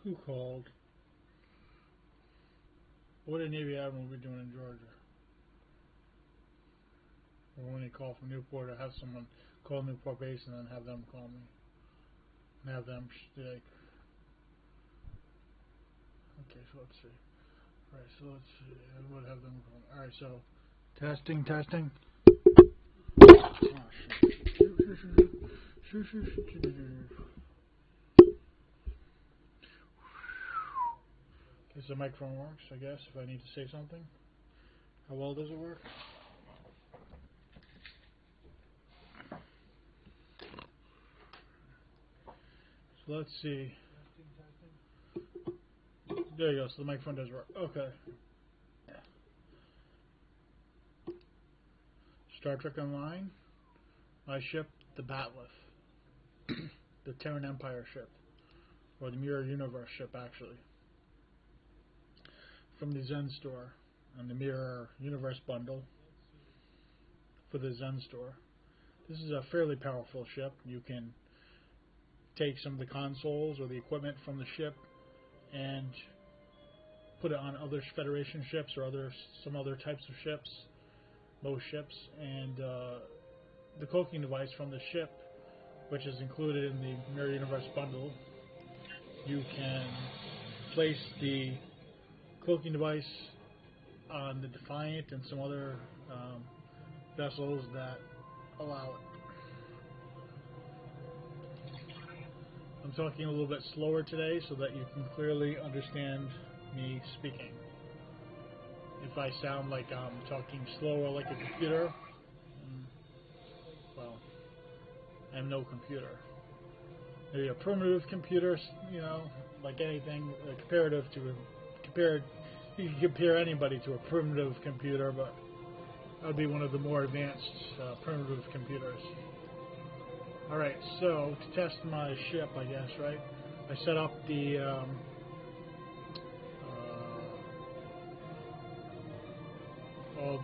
Who called? What did Navy Admiral be doing in Georgia? Or when they call from Newport, I have someone call Newport base and then have them call me. And have them like, okay, so let's see. Alright, so let's see. I would have them call. Alright, so testing. Oh, the microphone works, I guess, if I need to say something. How well does it work? So let's see. There you go, so the microphone does work. Okay. Star Trek Online. My ship, the Batleth. The Terran Empire ship. Or the Mirror Universe ship, actually. From the Zen store. And the Mirror Universe bundle. For the Zen store. This is a fairly powerful ship. You can take some of the consoles or the equipment from the ship and put it on other Federation ships or some other types of ships, most ships, and the cloaking device from the ship, which is included in the Mirror Universe bundle. You can place the cloaking device on the Defiant and some other vessels that allow it. I'm talking a little bit slower today so that you can clearly understand me speaking. If I sound like I'm talking slower like a computer, well, I'm no computer. Maybe a primitive computer, you know, like anything, you can compare anybody to a primitive computer, but that would be one of the more advanced primitive computers. Alright, so to test my ship, I guess, right? I set up the all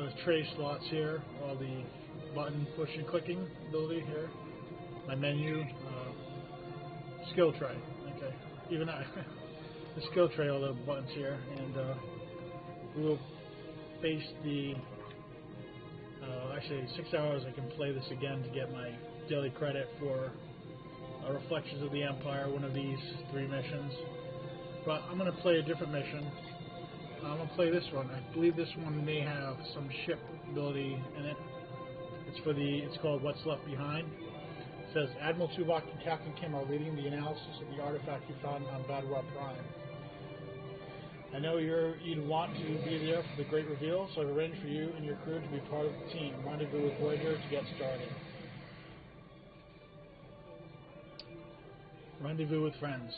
the tray slots here, all the button pushing clicking ability here, my menu, skill tray. Okay, even the skill tray, all the buttons here, and we'll base the. Actually, 6 hours I can play this again to get my daily credit for Reflections of the Empire, one of these 3 missions. But I'm going to play a different mission. I'm going to play this one. I believe this one may have some ship ability in it. It's called What's Left Behind. It says, Admiral Tuvok and Captain Kim are leading the analysis of the artifact you found on Batleth Prime. I know you'd want to be there for the great reveal, so I've arranged for you and your crew to be part of the team. Rendezvous with Voyager to get started. Rendezvous with friends.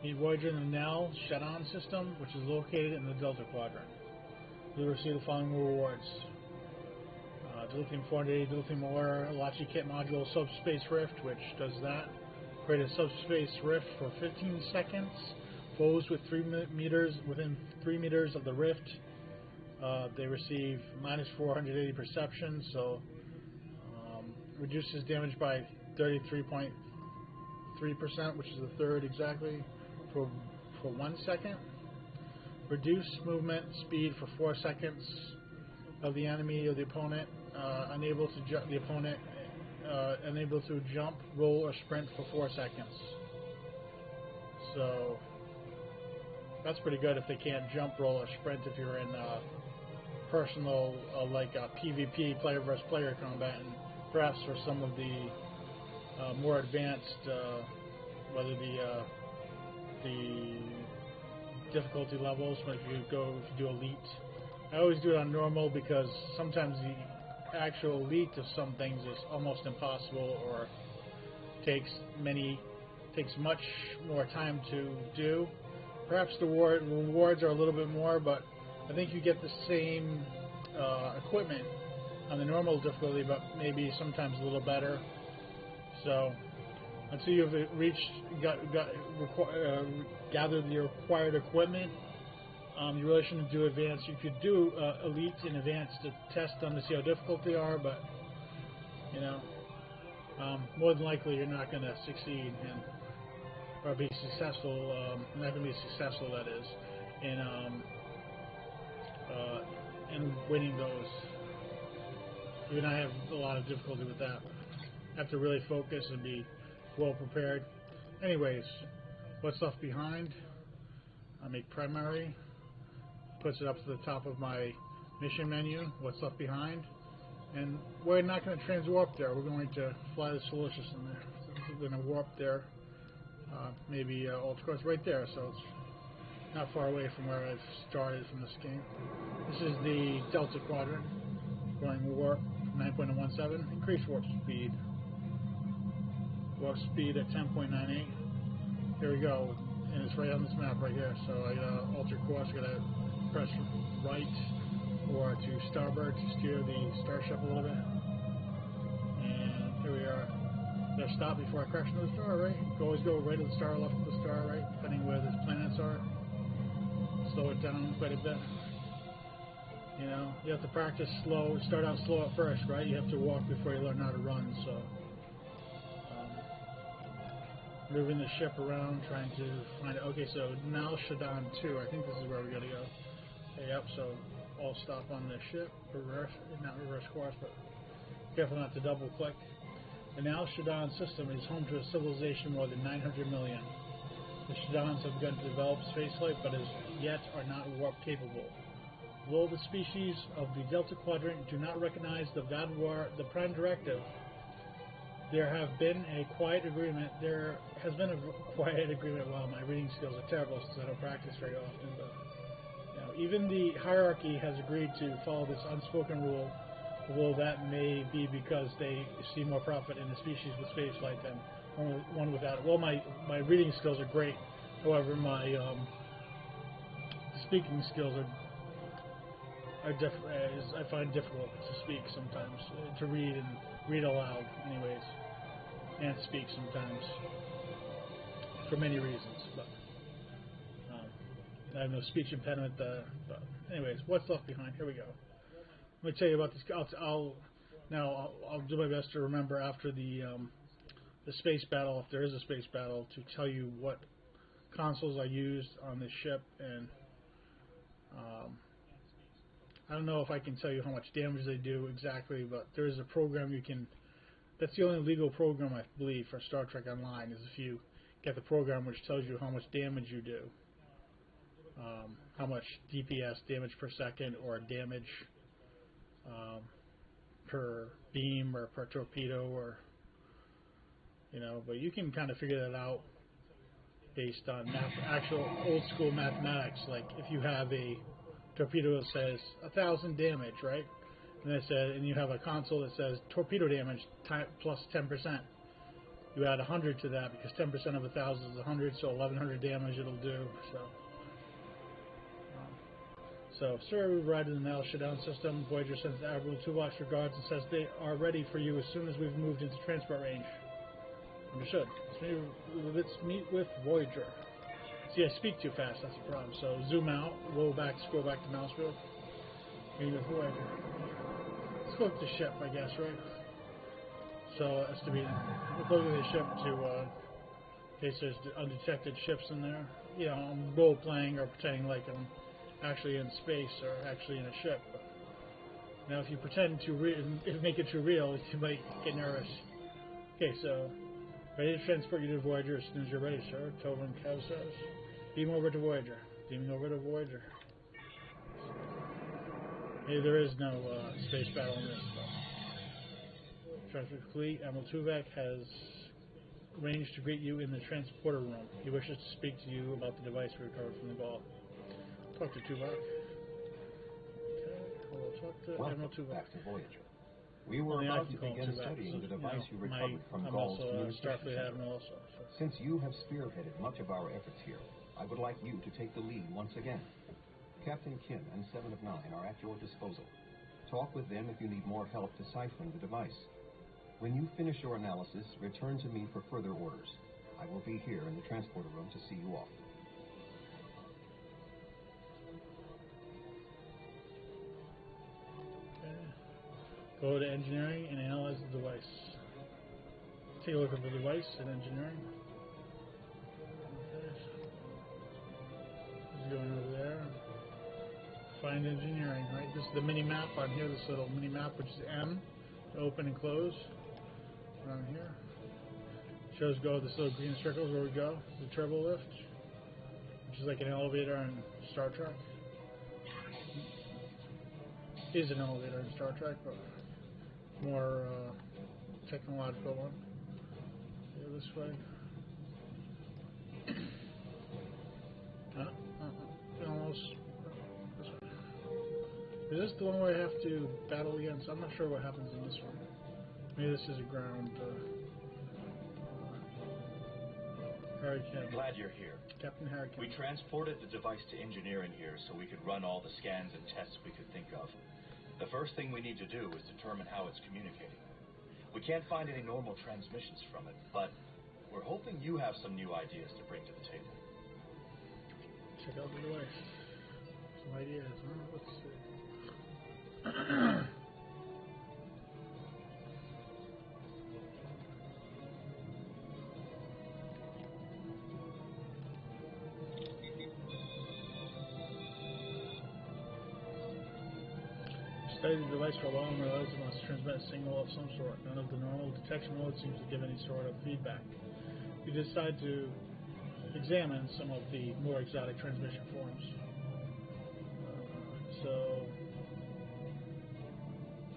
Meet Voyager in the Nell Shadon system, which is located in the Delta Quadrant. You'll receive the following rewards. Dilithium 480, Dilithium Ore, Lachi Kit Module, Subspace Rift, which does that. Create a Subspace Rift for 15 seconds. Foes with within 3 meters of the rift, they receive minus 480 perception, so reduces damage by 33.3%, which is the third exactly, for 1 second. Reduce movement speed for 4 seconds of the enemy or the opponent, unable to jump, roll, or sprint for 4 seconds. So that's pretty good if they can't jump, roll, or sprint if you're in personal, like PvP, player versus player combat, and perhaps for some of the more advanced, whether the difficulty levels, like if you do elite. I always do it on normal because sometimes the actual elite of some things is almost impossible or takes much more time to do. Perhaps the rewards are a little bit more, but I think you get the same equipment on the normal difficulty, but maybe sometimes a little better. So until you've gathered the required equipment, you really shouldn't do advanced. You could do elite and advanced to test them to see how difficult they are, but you know, more than likely you're not going to succeed or be successful. Not going to be successful, that is, in winning those. You're going to have a lot of difficulty with that. Have to really focus and be well prepared. Anyways, what's left behind? I make primary. Puts it up to the top of my mission menu. What's left behind? And we're not going to transwarp there. We're going to fly the solar system there. So we're going to warp there. Maybe alter course right there. So it's not far away from where I've started from this game. This is the Delta Quadrant. Going warp 9.17. Increase warp speed. Warp speed at 10.98. Here we go. And it's right on this map right here. So I gotta alter course. I gotta press right or to starboard to steer the Starship a little bit. And here we are. Gotta stop before I crash into the star, right? Always go right of the star, left of the star, right? Depending where the planets are. Slow it down quite a bit. You know, you have to practice slow. Start out slow at first, right? You have to walk before you learn how to run. So, moving the ship around, trying to find it. Okay, so now Shadon 2. I think this is where we gotta go. Okay, yep. So I'll stop on the ship, reverse, not reverse course, but careful not to double click. The Now Shadon system is home to a civilization more than 900 million. The Shadons have begun to develop spaceflight, but as yet are not warp capable. Although the species of the Delta Quadrant do not recognize the Vadwar, the Prime Directive, there has been a quiet agreement. Wow, my reading skills are terrible since I don't practice very often. But you know, even the hierarchy has agreed to follow this unspoken rule, although that may be because they see more profit in the species with spaceflight than one without it. Well, my reading skills are great. However, my speaking skills I find difficult to speak sometimes, to read and read aloud, anyways, and speak sometimes for many reasons. But I have no speech impediment. But anyways, what's left behind? Here we go. Let me tell you about this. I'll do my best to remember after the space battle, if there is a space battle, to tell you what consoles I used on this ship, and I don't know if I can tell you how much damage they do exactly, but there is a program you can. That's the only legal program, I believe, for Star Trek Online, is if you get the program which tells you how much damage you do, how much DPS, damage per second, or damage per beam or per torpedo, or but you can kind of figure that out based on actual old school mathematics. Like if you have a torpedo that says 1,000 damage, right? And you have a console that says torpedo damage plus 10%. You add 100 to that because 10% of 1,000 is 100, so 1,100 damage it'll do. So, sir, we've arrived in the Now Shadon system. Voyager sends the Admiral II-Box regards and says they are ready for you as soon as we've moved into transport range. Understood. Let's meet with Voyager. See, I speak too fast, that's the problem. So zoom out, roll back, scroll back to mouse wheel. Meet with Voyager. Let's go to the ship, I guess, right? So that's to be. We'll go to the ship to, in case there's undetected ships in there. You know, I'm role playing or pretending like I'm actually in space or actually in a ship. But now, if you pretend to make it too real, you might get nervous. Okay, so ready to transport you to Voyager as soon as you're ready, sir. Tovin Kev says. Beam over to Voyager. Beaming over to Voyager. Maybe there is no space battle in this. Transport complete. Admiral Tuvok has arranged to greet you in the transporter room. He wishes to speak to you about the device we recovered from the ball. Talk to Tuvok. Okay, we'll talk to Admiral Tuvok. Back to Voyager. We were about to begin studying the device you recovered from Gaul's communication center. Since you have spearheaded much of our efforts here, I would like you to take the lead once again. Captain Kim and 7 of 9 are at your disposal. Talk with them if you need more help deciphering the device. When you finish your analysis, return to me for further orders. I will be here in the transporter room to see you off. Okay. Go to engineering and analyze the device. take a look at the device in engineering. Okay. Just going over there. Find engineering, right? This is the mini map on here, this little mini map, which is M, to open and close. Around here. Shows go this little green circles where we go. The turbo lift, which is like an elevator in Star Trek. Is an elevator in Star Trek, but more technological one. Go this way. Almost. This way. Is this the one where I have to battle against? I'm not sure what happens in this one. Maybe this is a ground. Hurricane. Glad you're here. Captain Hurricane. We transported the device to engineering here so we could run all the scans and tests we could think of. The first thing we need to do is determine how it's communicating. We can't find any normal transmissions from it, but we're hoping you have some new ideas to bring to the table. Check out the device. Some ideas, huh? Let's see. Studied the device for a while and realized it must transmit a signal of some sort. None of the normal detection modes seems to give any sort of feedback. We decided to examine some of the more exotic transmission forms. So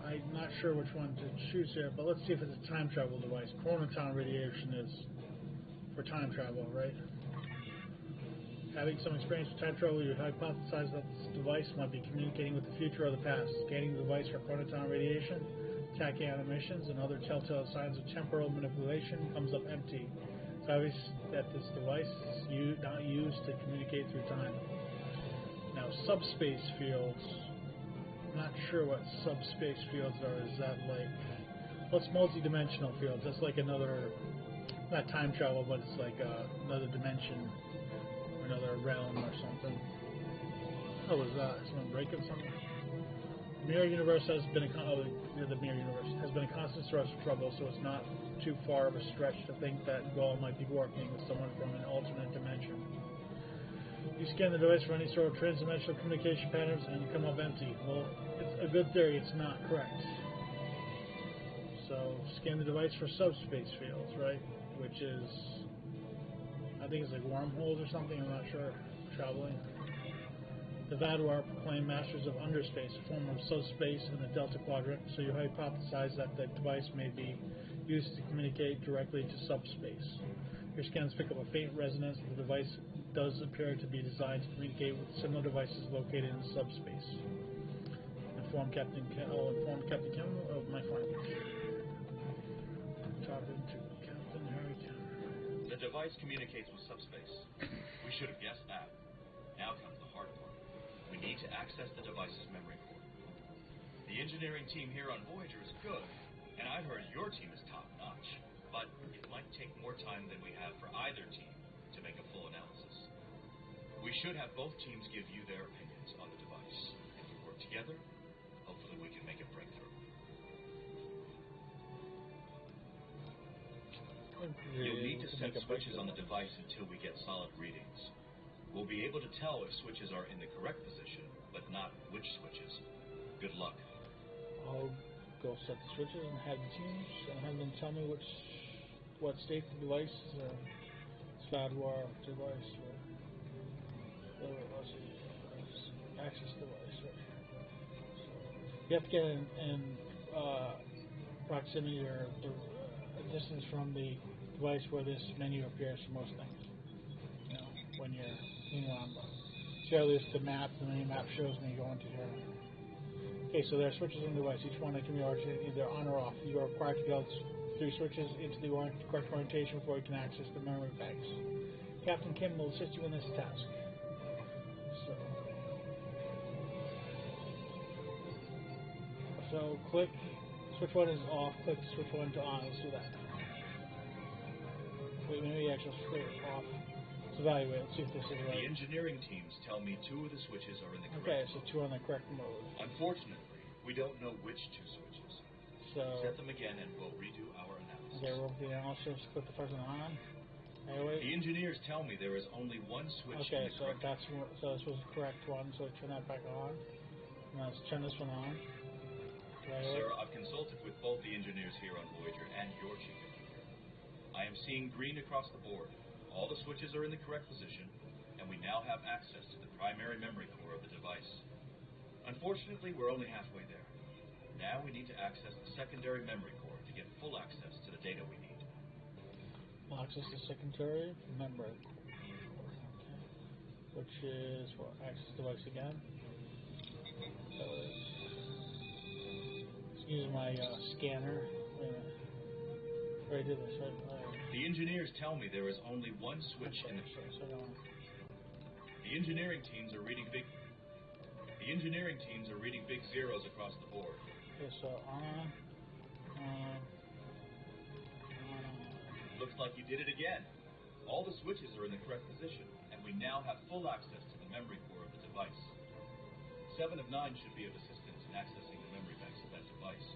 I'm not sure which one to choose here, but let's see if it's a time travel device. Chronoton radiation is for time travel, right? Having some experience with time travel, you hypothesize that this device might be communicating with the future or the past. Scanning the device for chronoton radiation, tachyon emissions, and other telltale signs of temporal manipulation comes up empty. It's obvious that this device is not used to communicate through time. Now, subspace fields. I'm not sure what subspace fields are. Is that like, what's multi-dimensional fields? That's like another, not time travel, but it's like another dimension. Another realm or something. What was that? Someone breaking something? The mirror universe has been a constant source of trouble, so it's not too far of a stretch to think that Gaul might be working with someone from an alternate dimension. You scan the device for any sort of transdimensional communication patterns and you come up empty. Well, it's a good theory, it's not correct. So scan the device for subspace fields, right? Which is, I think it's like wormholes or something, I'm not sure, traveling. The Vaduar proclaim masters of underspace, a form of subspace in the Delta Quadrant, so you hypothesize that the device may be used to communicate directly to subspace. Your scans pick up a faint resonance. The device does appear to be designed to communicate with similar devices located in subspace. Inform Captain Kim of my findings. Talking to Captain Hurricane. The device communicates with subspace. We should have guessed that. Now comes the hard part. We need to access the device's memory core. The engineering team here on Voyager is good, and I've heard your team is top-notch, but it might take more time than we have for either team to make a full analysis. We should have both teams give you their opinions on the device. If we work together, hopefully we can make a breakthrough. You'll need to set switches on the device until we get solid readings. We'll be able to tell if switches are in the correct position, but not which switches. Good luck. I'll go set the switches and have the teams and have them tell me what state the device is in. Vaduar device or access device. Right? So you have to get in proximity or a distance from the device where this menu appears for most things. You know, when you're around. See how there's the map, the mini map shows me going to here. Okay, so there are switches on the device. Each one that can be oriented either on or off. You are required to go 3 switches into the correct orientation before you can access the memory banks. Captain Kim will assist you in this task. So click, switch 1 is off, click switch 1 to on. Let's do that. Wait, maybe actually switch off. Let's evaluate, let's see if this is right. The engineering teams tell me 2 of the switches are in the correct mode. Okay, so mode. 2 on the correct mode. Unfortunately, we don't know which 2 switches. So set them again and we'll redo our analysis. Okay, we'll the analysis. Click the first one on. Hey, wait. The engineers tell me there is only one switch. Okay, so that's so this was the correct one. So turn that back on. Now let's turn this one on. Sir, I've consulted with both the engineers here on Voyager and your chief engineer. I am seeing green across the board. All the switches are in the correct position, and we now have access to the primary memory core of the device. Unfortunately, we're only halfway there. Now we need to access the secondary memory core to get full access to the data we need. Access to secondary memory core. Okay. Which is what? Access device again. Use my scanner. I did this. The engineers tell me there is only one switch in the. The engineering teams are reading big. The engineering teams are reading big zeros across the board. Okay, so on. Looks like you did it again. All the switches are in the correct position, and we now have full access to the memory core of the device. 7 of 9 should be of assistance in accessing the memory banks of that device.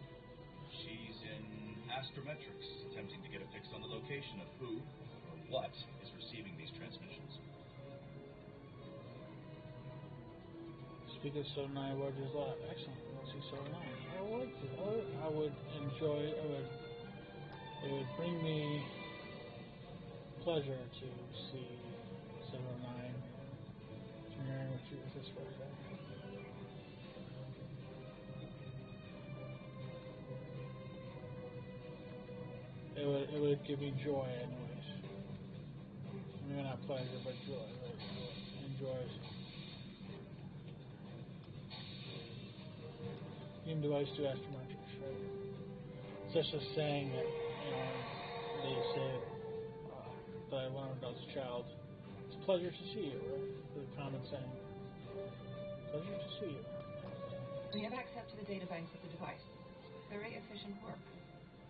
She's in astrometrics, attempting to get a fix on the location of who or what is receiving these transmissions. Speaker 79 words is live. Excellent. We'll see 79. I would enjoy. It would bring me pleasure to see 79. Is this what it would give me joy, anyways. Maybe not pleasure, but joy. Right? Enjoy. Game device to astrometrics, right? It's just a saying that, they say that I learned as a child. It's a pleasure to see you, right? The common saying. Pleasure to see you. We have access to the data banks of the device. Very efficient work.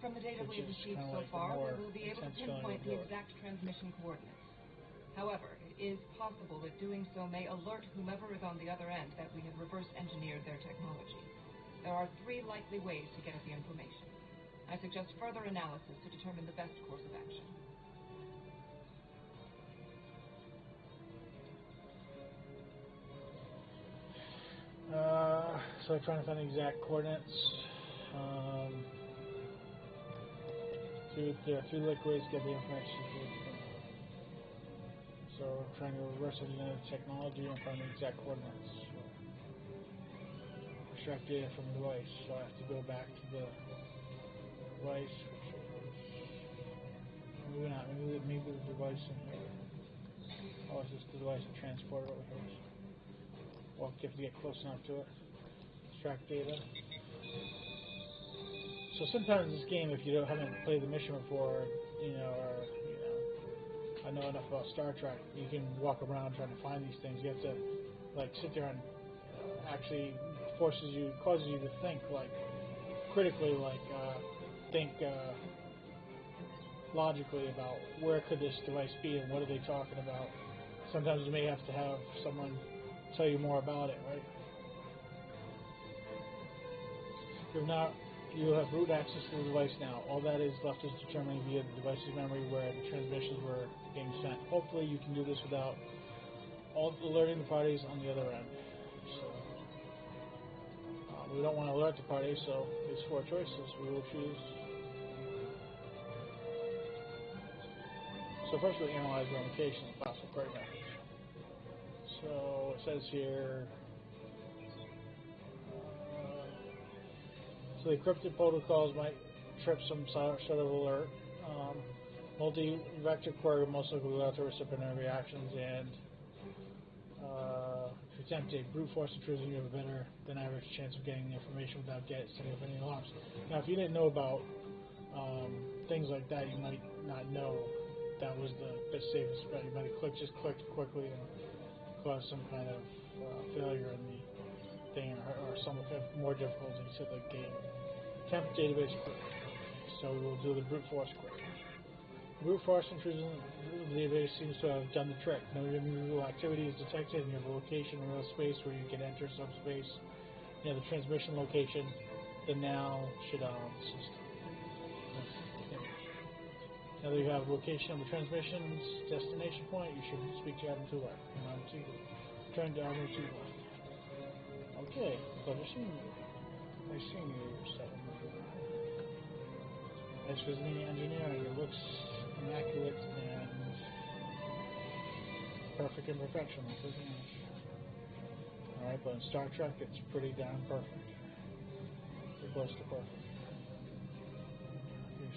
From the data we have received so far, we will be able to pinpoint the exact transmission coordinates. However, it is possible that doing so may alert whomever is on the other end that we have reverse engineered their technology. There are 3 likely ways to get at the information. I suggest further analysis to determine the best course of action. So I'm trying to find the exact coordinates. There are 3 likely ways to get the information. So I'm trying to reverse engineer the technology and find the exact coordinates. Extract data from the device. So I have to go back to the device, which is maybe not. Maybe the device in here. Oh, it's just the device and transport it over here. Well, you have to get close enough to it. Extract data. So sometimes in this game, if you haven't played the mission before, I know enough about Star Trek, you can walk around trying to find these things. You have to sit there and actually causes you to think critically, think logically about where could this device be and what are they talking about. Sometimes you may have to have someone tell you more about it, right? You have root access to the device now. All that is left is determining via the device's memory where the transmissions were being sent. Hopefully you can do this without alerting the parties on the other end. So we don't want to alert the parties, so there's 4 choices. We will choose. So first we'll analyze the location of possible query message. So it says here, so the encrypted protocols might trip some sort of alert. Multi-vector query will most likely without the recipient reactions, and if you attempt a brute force intrusion, you have a better than average chance of getting the information without setting up any alarms. Now, if you didn't know about things like that, you might not know that was the safest bet. You might have just clicked quickly and caused some kind of failure in the thing, or some more difficulty to the game. Temp database query. So we will do the brute force query. Brute force intrusion database seems to have done the trick. No unusual activity is detected, and you have a location in real space where you can enter subspace. You have the transmission location, the now Shadon system. Now that you have location of the transmission's destination point, you should speak to Admiral to left. And I'm turn to Admiral to left. Okay, pleasure seeing you. Nice seeing you, 7. Nice visiting engineering. It looks immaculate and perfect in perfection. Alright, but in Star Trek, it's pretty damn perfect. Pretty close to perfect.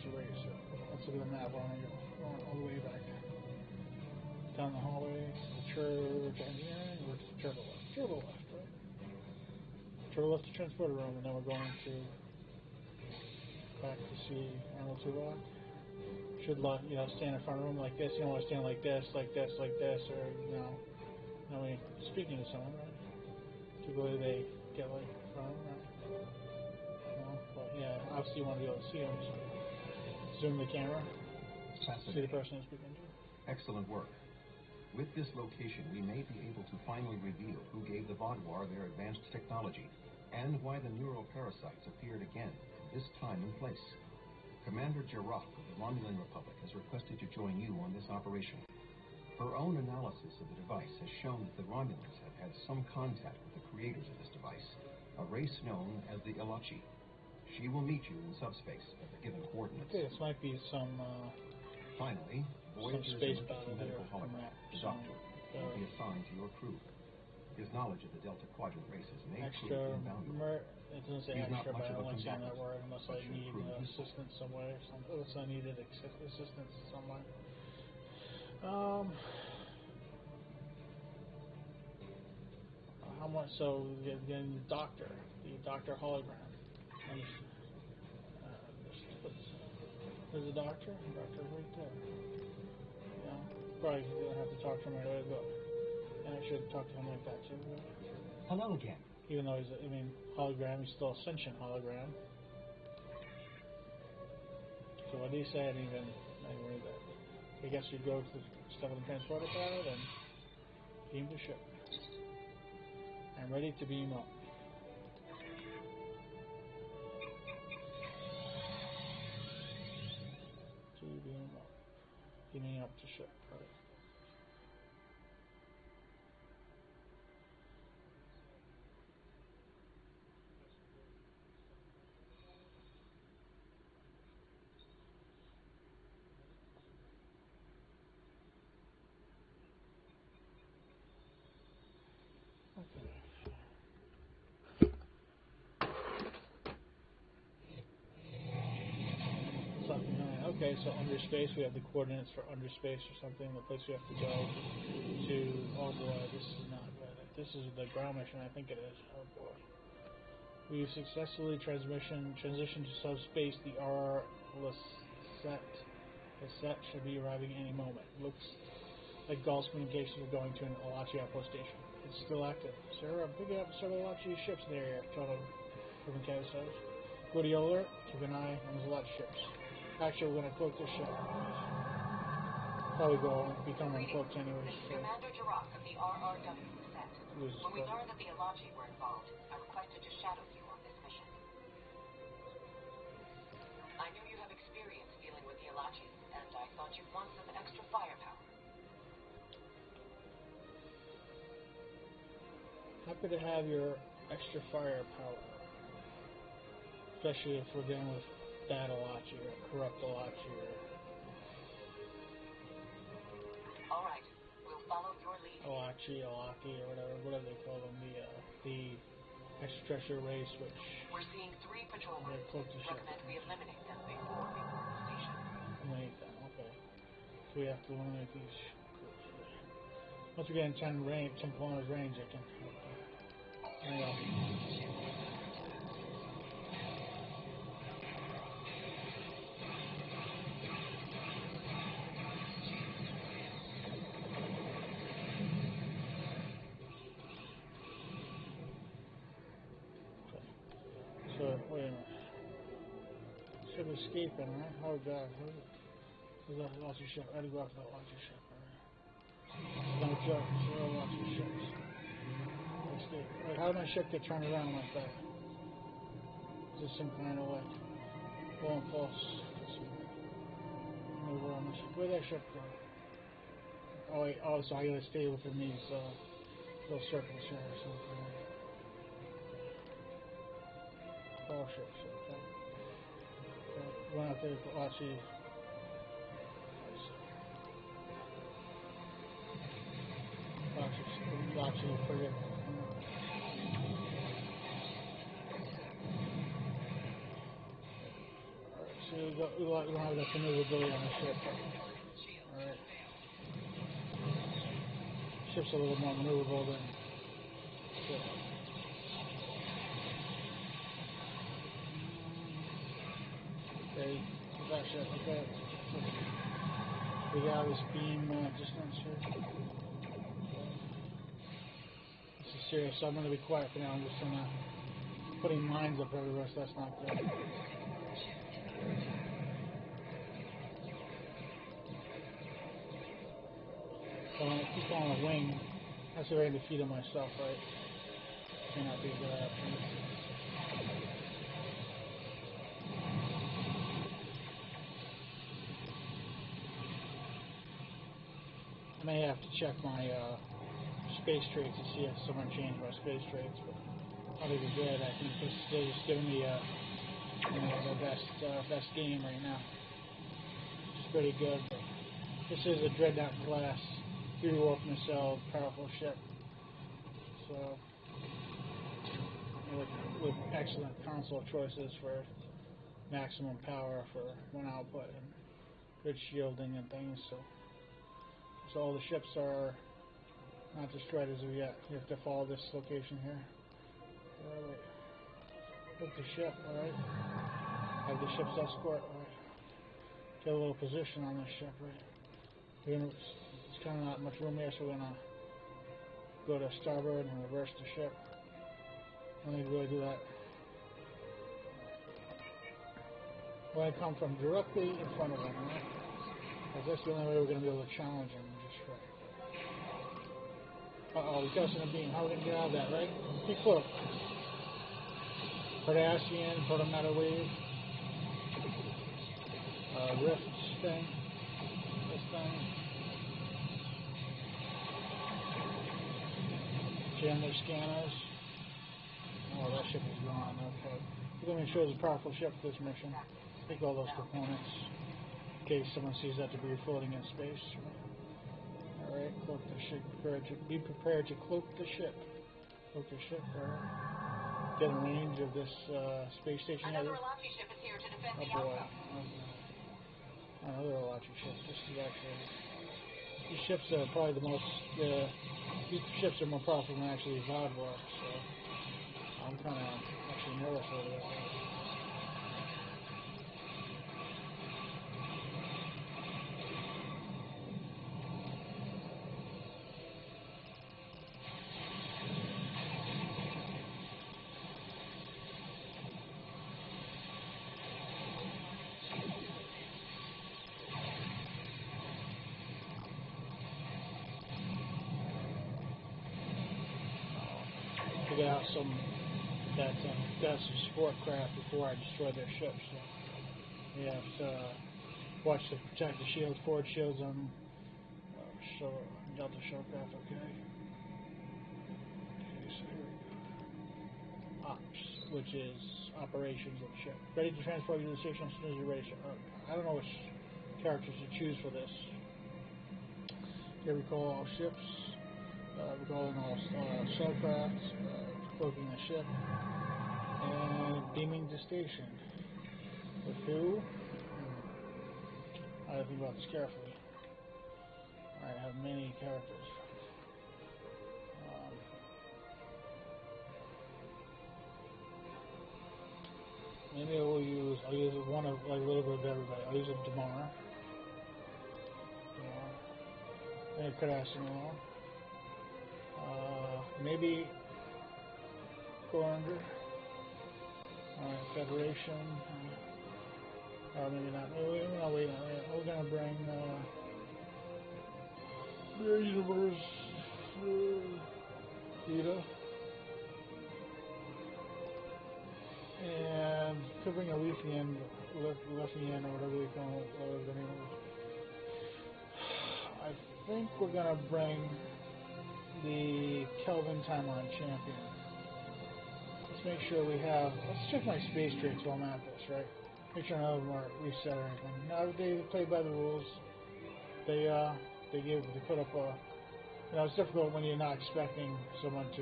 Let's look at the map. We're all the way back down the hallway to engineering. We're to turbo left. Turbo left, right? Turbo left to transporter room, and then we're going to back to see Admiral Tuvok. Should stand in front of him like this. You don't want to stand like this, like this, like this, or when you're speaking to someone, right? Typically they get like in front of him, right? But yeah, obviously you want to be able to see him. So zoom the camera, see the person you're speaking to. Excellent work. With this location, we may be able to finally reveal who gave the Vaadwaur their advanced technology and why the neuroparasites appeared again in this time and place. Commander Jarrah of the Romulan Republic has requested to join you on this operation. Her own analysis of the device has shown that the Romulans have had some contact with the creators of this device, a race known as the Ilachi. She will meet you in subspace at the given coordinates. Okay, this might be some. Finally, Voyager's space emergency medical hologram, the Doctor, will be assigned to your crew. His knowledge of the Delta Quadrant races may prove invaluable. It doesn't say extra, but I don't like saying that word unless I need assistance somewhere. Unless I needed assistance somewhere. How much? So again, the Doctor hologram. There's a doctor right there. Yeah, probably gonna have to talk to him right away, but I should talk to him like that too. Hello again. Even though hologram, he's still a sentient hologram. So what do you say? I didn't read that. I guess you go to the stuff in the transporter pod and beam the ship. I'm ready to beam up. Beaming up to ship, right? Okay, so under space, we have the coordinates for under space or something, the place we have to go to. Oh boy, this is not good. This is the ground mission, I think it is. Oh boy. We successfully transitioned to subspace. The RR Lisette should be arriving any moment. Looks like Gulf's communications are going to an Ilachi outpost station. It's still active. Sir, I'm picking up several Ilachi ships in the area, Total Ruben says. Good alert, keep an eye on the Ilachi ships. Actually, we're going to cloak this ship. Probably go and become uncloaked anyway. This is Commander Jarrah of the RRW Lisette. When we learned that the Ilachi were involved, I requested to shadow you on this mission. I knew you have experience dealing with the Ilachi, and I thought you'd want some extra firepower. Happy to have your extra firepower. Especially if we're dealing with bad Ilachi or corrupt Ilachi or... Alright, we'll follow your lead. Ilaki, or whatever they call them, the extraterrestrial race, which... We're seeing 3 patrol groups. Recommend we eliminate them before we board the station. Eliminate them, okay. So we have to eliminate these groups. Once we get in 10 kilometers range, I can... Hang on. So, wait a minute. Ship escaping, right? Oh god, where's that Ilachi ship? I had to go after that Ilachi ship, alright. No joke, it's a real Ilachi ship. Escape. Wait, how did my ship get turned around like that? Is this some kind of like full and false? Let me maneuver on this. Where'd that ship go? Oh wait, oh, so I gotta stay within these little circles here or something. Oh shit, okay. Went out there, actually. Actually, forget. So we don't have enough maneuverability on the ship. Alright. Ship's a little more maneuverable than ship. Okay, that ship, okay. We got this beam distance here. This is serious, so I'm going to be quiet for now. I'm just putting lines up everywhere, so that's not good. So I'm going to keep on a wing. That's a way to defeat myself, right? Cannot be a good option. I may have to check my space traits to see if someone changed my space traits, but I think it's good. I think they're just giving me the best game right now. It's pretty good. But this is a dreadnought class, 3 warp nacelle, powerful ship. So with excellent console choices for maximum power for one output and good shielding and things. So all the ships are not destroyed as of yet. You have to follow this location here. Look the ship, alright. Have the ship's escort, alright. Get a little position on this ship, right. It's kind of not much room here, so we're gonna go to starboard and reverse the ship. Don't need to really do that. We're gonna come from directly in front of them, right? Because that's the only way we're gonna be able to challenge them. Uh-oh, we got some beam. How are we going to get out of that, right? Be close. Cardassian, proto-matter wave. Rift thing. This thing. Jam their scanners. Oh, that ship is gone. Okay. We're going to show us a powerful ship for this mission. Take all those components in case someone sees that debris floating in space. Alright, cloak the ship. Be prepared to cloak the ship. Cloak the ship, alright. Get in range of this space station. Another Alachi ship is here to defend the outpost. Okay. Another Alachi ship. This is actually... These ships are probably the most... these ships are more powerful than actually VOD were, so... I'm kind of actually nervous over that. Out got some support craft before I destroy their ships. So we have to watch to protect the shields, forward shields on Delta shellcraft. Okay. So here we go. Ops, which is operations of the ship. Ready to transport you to the station as soon as you're ready. I don't know which characters to choose for this. Here we call all ships. We're calling all shellcraft, cloaking the ship, and beaming to station. With who? I have to think about this carefully. I have many characters. Maybe I'll use one of like a little bit of everybody. I'll use a Damar. And a Cardassian. Maybe Goranger. Federation. Or maybe not. No, wait. We're gonna bring Universe Vita. And could bring a Lethean or whatever they call it, whatever the name is. think we're gonna bring the Kelvin Timeline Champion. Let's make sure we have. Let's check my space traits while I'm at this, right? Make sure none of them are reset or anything. Now they play by the rules. They put up a. You know, it's difficult when you're not expecting someone to.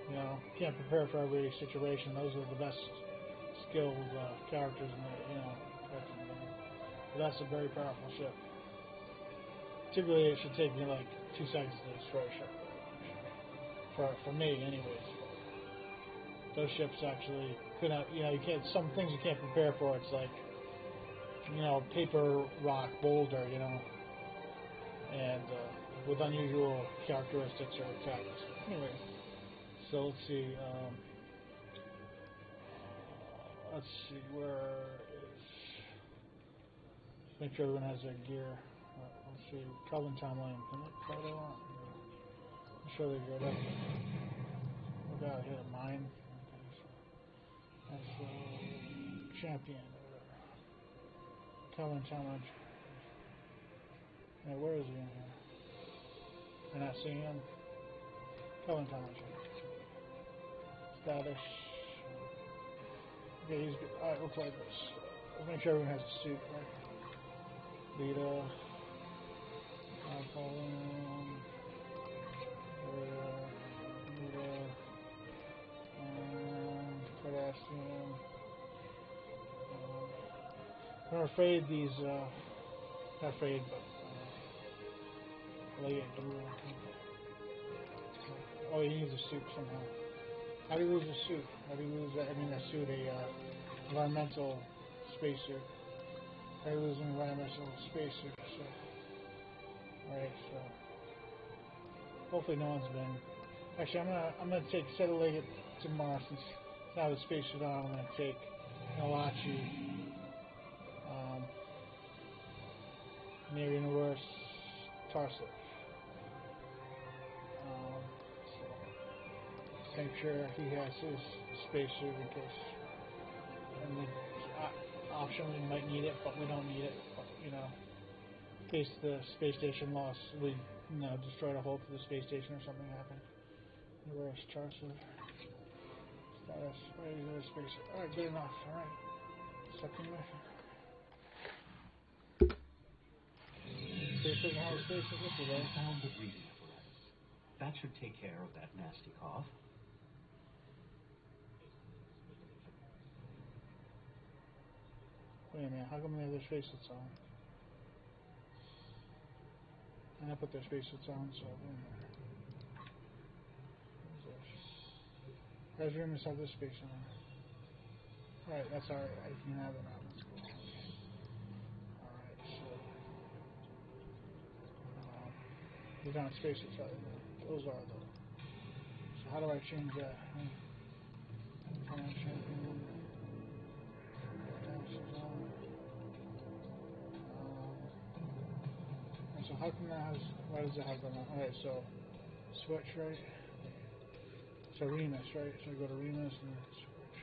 You know, can't prepare for every situation. Those are the best skilled characters in the, you know, but that's a very powerful ship. Typically, it should take me like 2 seconds to destroy a ship. For me, anyways. Those ships actually could have, you know, you can't. Some things you can't prepare for. It's like, you know, paper, rock, boulder, you know, and with unusual characteristics or attacks. Anyway, so let's see. Let's see, where is... Make sure everyone has their gear. Let's see, Kelvin Timeline. Can I try that on? I'm sure they're good. Look out, hit a mine. That's champion. Kelvin Timeline. Yeah, where is he in here? You're not seeing him? Kelvin Timeline. Status. Okay, he's good. Alright, we'll play this. Let's make sure everyone has a suit, right? Lita. Colin. Lita. And Kardashian. I'm afraid these, not afraid, but, oh, he needs a suit somehow. How do you lose a suit? How do you lose, a suit, environmental spacesuit? How do you lose an environmental spacesuit? So, alright, so, hopefully no one's been, actually I'm gonna take, instead of laying it tomorrow, since now the spacesuit on, I'm gonna take Malachi, near universe, Starship. Make sure he has his spacesuit in case. And the option we might need it, but we don't need it. But, you know, in case the space station lost, we destroyed a hole to the space station or something happened. Where's Starship? Status. Where is the spacesuit? All right, good enough. All right. Second mission. Spacesuit and how the spacesuit looks today. Found the breathing apparatus. That should take care of that nasty cough. Wait a minute, how come they have their spacesuits on? And I put their spacesuits on, so wait a minute. What is this? Why does Remus have this spacesuit on? Alright, that's alright, I can have it now, that's cool. Alright, so... these aren't spacesuits, right? Those are though. So how do I change that? So how come that has, why does it have them on? Alright, so switch, right? So Remus, right? So I go to Remus and switch.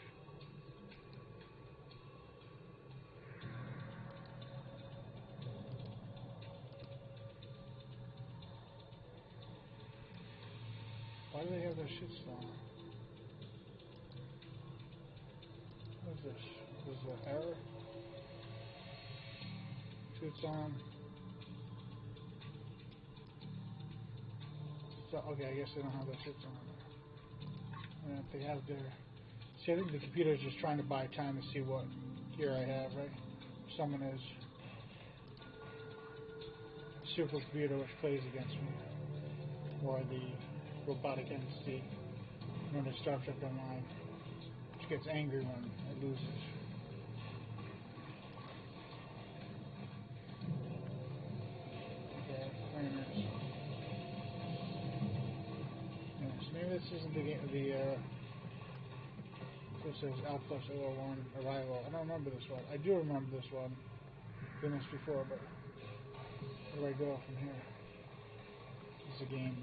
Why do they have their shit still on? What is this? Is this an error? Suits on. So, okay, I guess they don't have their shits on there. And if they have their... See, I think the computer is just trying to buy time to see what gear I have, right? Someone is supercomputer which plays against me. Or the robotic entity known as Starship Online, which gets angry when it loses. Okay, very nice. Maybe this isn't the game. This says Alpha 01 Arrival. I don't remember this one. I do remember this one. Been this before, but where do I go from here? This is a game.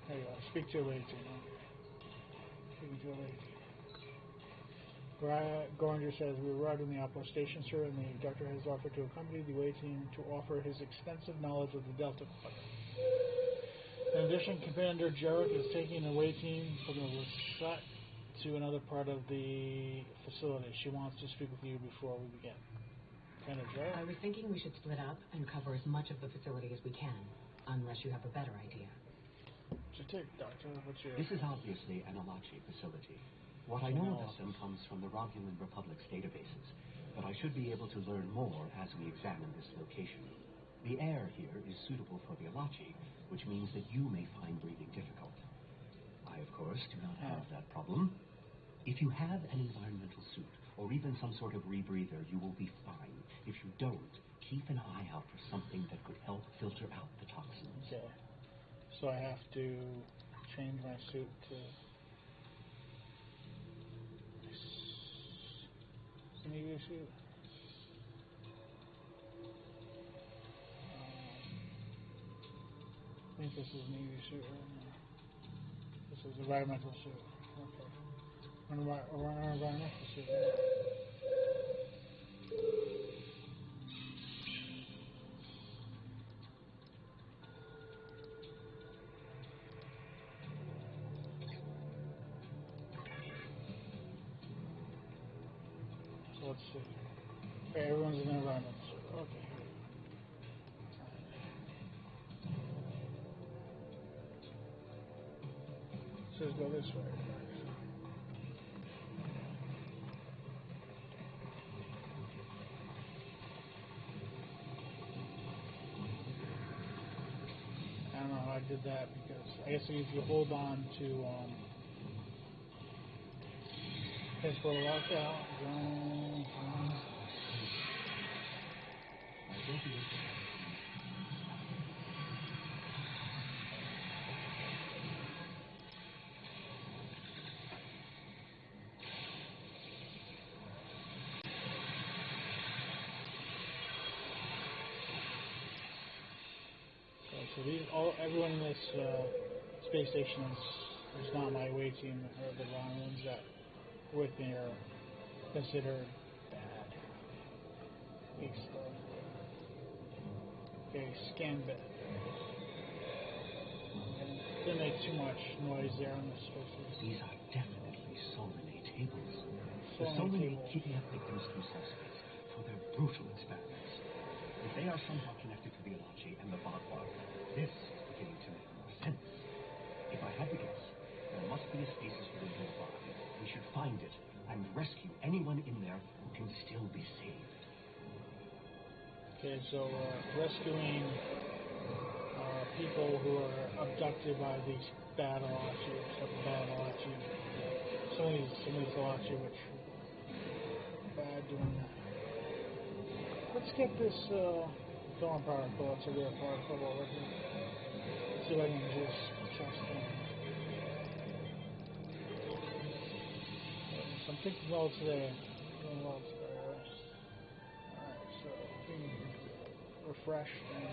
There you go. Speak to a lady. Speaking to a lady. Goringer says, we arrived in the outpost station, sir, and the doctor has offered to accompany the away team to offer his extensive knowledge of the Delta Quadrant. In addition, Commander Jarrett is taking the away team from the Lisette to another part of the facility. She wants to speak with you before we begin. Commander Jarrett? I was thinking we should split up and cover as much of the facility as we can, unless you have a better idea. What's your take, Doctor? What's your... This is obviously an Alachi facility. What I know about them comes from the Romulan Republic's databases, but I should be able to learn more as we examine this location. The air here is suitable for the Alachi, which means that you may find breathing difficult. I, of course, do not have that problem. If you have an environmental suit, or even some sort of rebreather, you will be fine. If you don't, keep an eye out for something that could help filter out the toxins. Okay. So I have to change my suit to... Navy suit. I think this is Navy suit right now. This is environmental suit. Okay. Environmental suit. So let's see. Okay, everyone's in environmental suit. Okay. So let's go this way. I don't know how I did that because I guess if you hold on to transport lockout, zone. So everyone in this space station is not my away team, or the Romulans that were with me are considered bad. Big stuff. Okay, scan bit. Didn't make too much noise there on the space station. These are definitely Solonate tables. The Solonate keeping up victims through subspace for their brutal experiments. If they are somehow connected to the Alachi and the Bagua, this is beginning to make more sense. If I had to guess, there must be a stasis within the body. We should find it and rescue anyone in there who can still be saved. Okay, so rescuing people who are abducted by these bad Alachi, some of these Alachi which are bad doing that. Let's get this dawn particle. That's a rare particle over here. Let's see if I can just trust them. So I'm thinking well today. Doing well today. Alright, so being refreshed and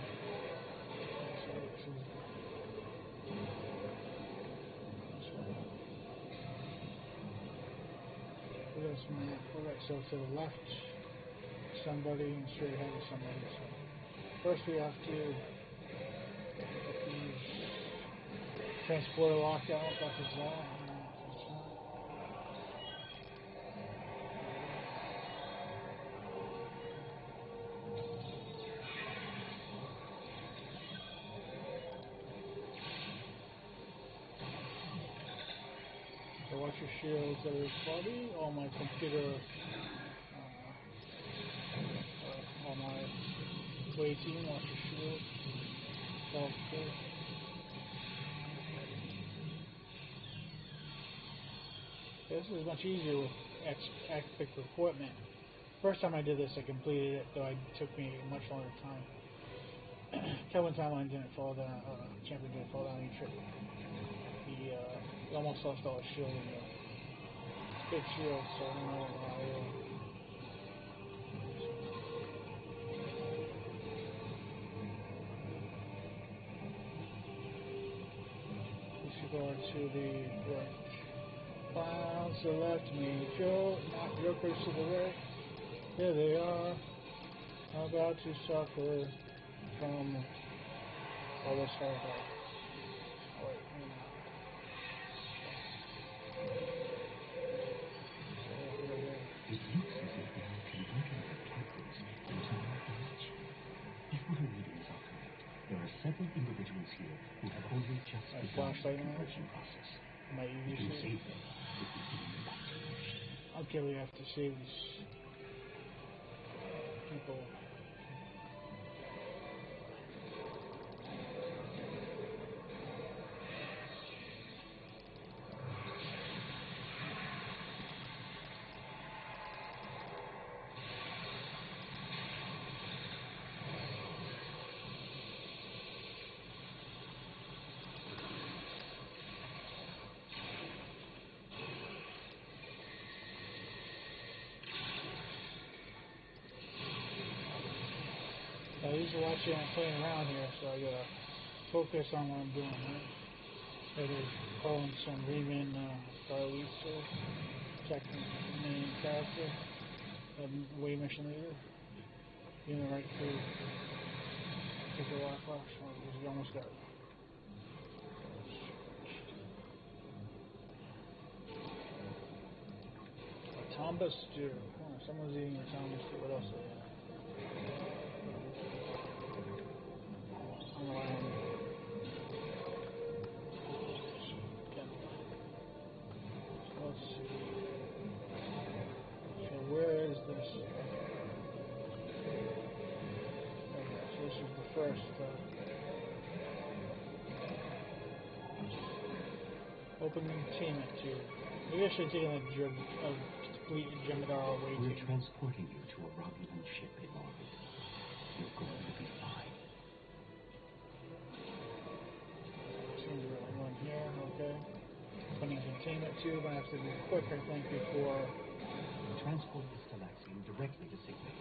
Alright, so to the left somebody and straight ahead of somebody. So first we have to get these transporter lockout. That is that. So watch your shields, everybody. All my computer. All my way team, watch your shield. All good. This is much easier with epic equipment. First time I did this, I completed it, though it took me a much longer time. Kelvin Timeline didn't fall down, Champion didn't fall down any trip. He almost lost all his shield in the big shield, so I don't know how. Go to the right. clowns select me, knock jokers to the right. Here they are, about to suffer from all this hard work. Oh, wait, hang on. It looks as if they are converting their captives into more image. If my readings are correct, there are several individuals here who have only just begun the conversion process. If you save them, it will give you back to the Okay, we have to save these people. I usually watching and playing around here, so I gotta focus on what I'm doing, right? Maybe calling some Remus Starleaks or checking the main character, way mission leader. Being the right food. Take a walk off, because we almost got it. Tomba stew. Oh, someone's eating a Tomba stew. What else is there? Let's see. So where is this? Okay, so this is the first open containment tube. Maybe I should take a complete Gemidar away. We're transporting you to a Romulan ship in orbit. You're going to be fine. One here, okay. Opening containment tube. I have to be quick, I think, before. Transport the Stalaxian directly to Sigma.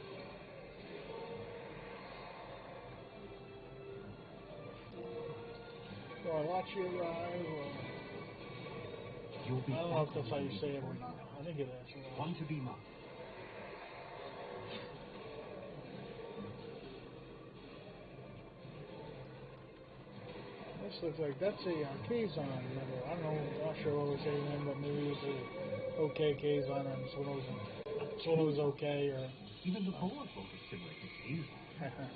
So I watch you arrive, or... You'll be I don't know if that's how you say it or not. I think it is. One to be marked. This looks like that's a Kazon member. I don't know, I'm not sure what we're saying, but maybe it's a okay Kazon, and this one was okay, or... Even the board will be similar to Kazon.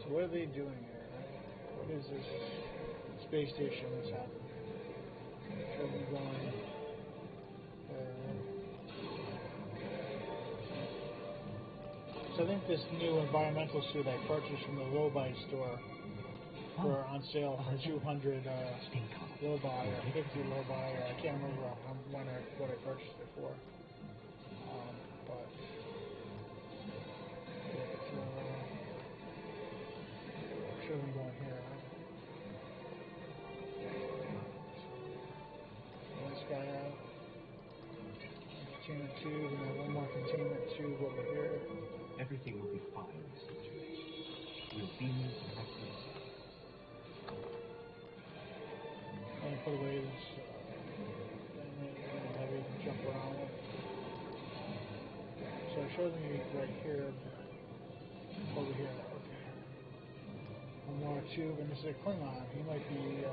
So what are they doing here, right? What is this space station that's happening? Should be going... So I think this new environmental suit I purchased from the Robi store for on sale for 200 Robi or 50 Robi, or I can't remember what I purchased it for. But should be going here, right? This guy out. Containment tube, and then one more containment tube over here. Everything will be fine, Mr. Judge. We'll beam you back to the city. I'm going to put away this heavy jump around with. So it shows me right here, over here. Okay. One more tube, and this is a Klingon. He might be,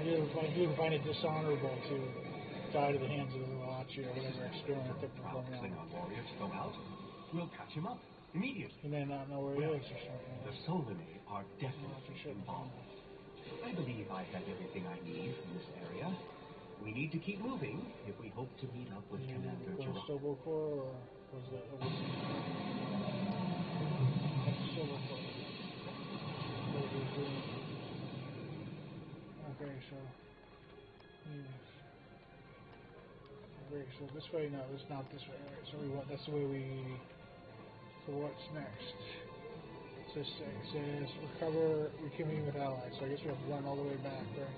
he would find it dishonorable to die to the hands of the Malachi or whatever experiment that we're going on. Klingon warrior to go out. We'll catch him up immediately. He may not know where he is or something. The Solanae are definitely involved. I believe I have everything I need from this area. We need to keep moving if we hope to meet up with Commander Gerard. Stobo Corps, or was it? That's Stobo Corps. Okay, so. Okay, so this way, no, it's not this way. Right? So we want. That's the way we. So what's next? So it says recover, recommuning with allies. So I guess we have to run all the way back, right?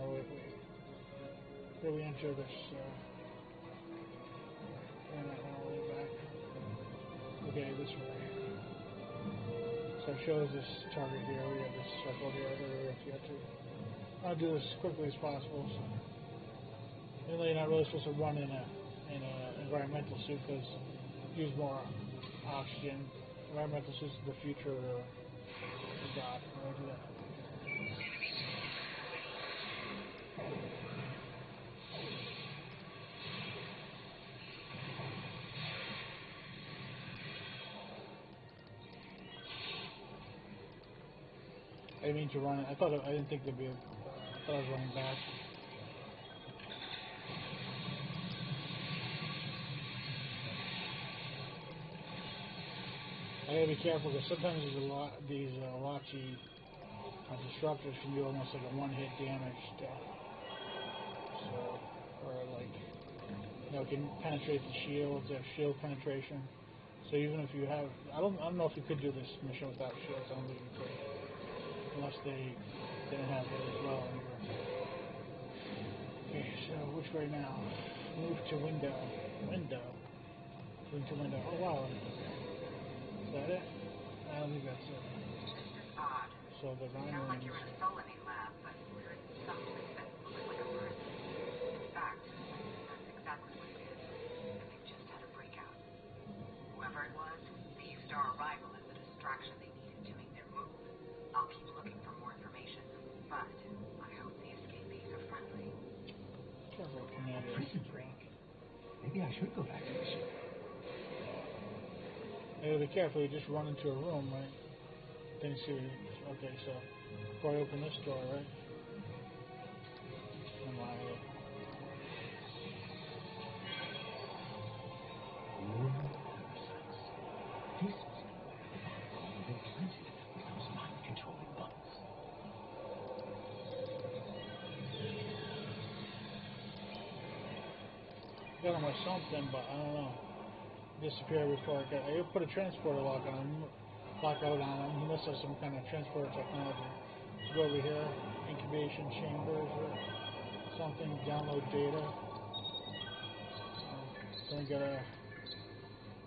Wait. Here we enter this. We're not all the way back. Okay, this way. So So it shows this target here. We have this circle here that we have to get to. I'll do this as quickly as possible. So, even though you're not really supposed to run in an environmental suit because use more oxygen. Environmental suits is the future of God. I'll do that. I didn't mean to run it. I didn't think there'd be I thought I was running back. I gotta be careful because sometimes these Alachi disruptors can do almost like a one-hit damage stuff. So, or like, can penetrate the shields. They have shield penetration. So even if you have, I don't know if you could do this mission without shields. I don't think you could. Unless they didn't have it as well. Okay, so which way now? Move to window. Move to window. Oh wow. Is that it? I don't think that's it. Odd. So the Sound like you're in a Solony lab, but we're in something that looks like a person. In fact, that's exactly what it is. And they just had a breakout. Whoever it was, they used our arrival as the distraction they needed to make their move. I'll keep looking for more information, but I hope the escapees are friendly. Careful, Commander. Prison break. Maybe I should go back to the ship. You gotta be careful. You just run into a room, right? Then you see. Okay, so before I open this door, right? Come on, This was the implanted with those mind-controlling buttons. Got him or something, but I don't know. Disappear before I put a transporter lock on him, lockout on him. He must have some kind of transporter technology. Let's go over here, incubation chambers or something, download data. Then we gotta,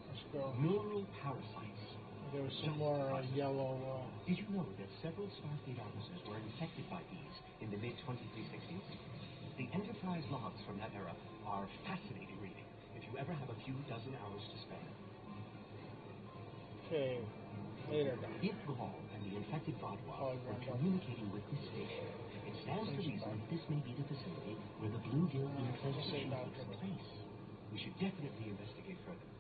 let's go. Neural parasites. There was some more yellow. Did you know that several Starfleet officers were infected by these in the mid-2360s? The Enterprise logs from that era are fascinating reading. If you ever have a few dozen hours to spare. Okay, later. If Gaul and the infected Vaadwaur were communicating with this station, it stands to reason that this may be the facility where the Bluegill implantation takes place. We should definitely investigate further.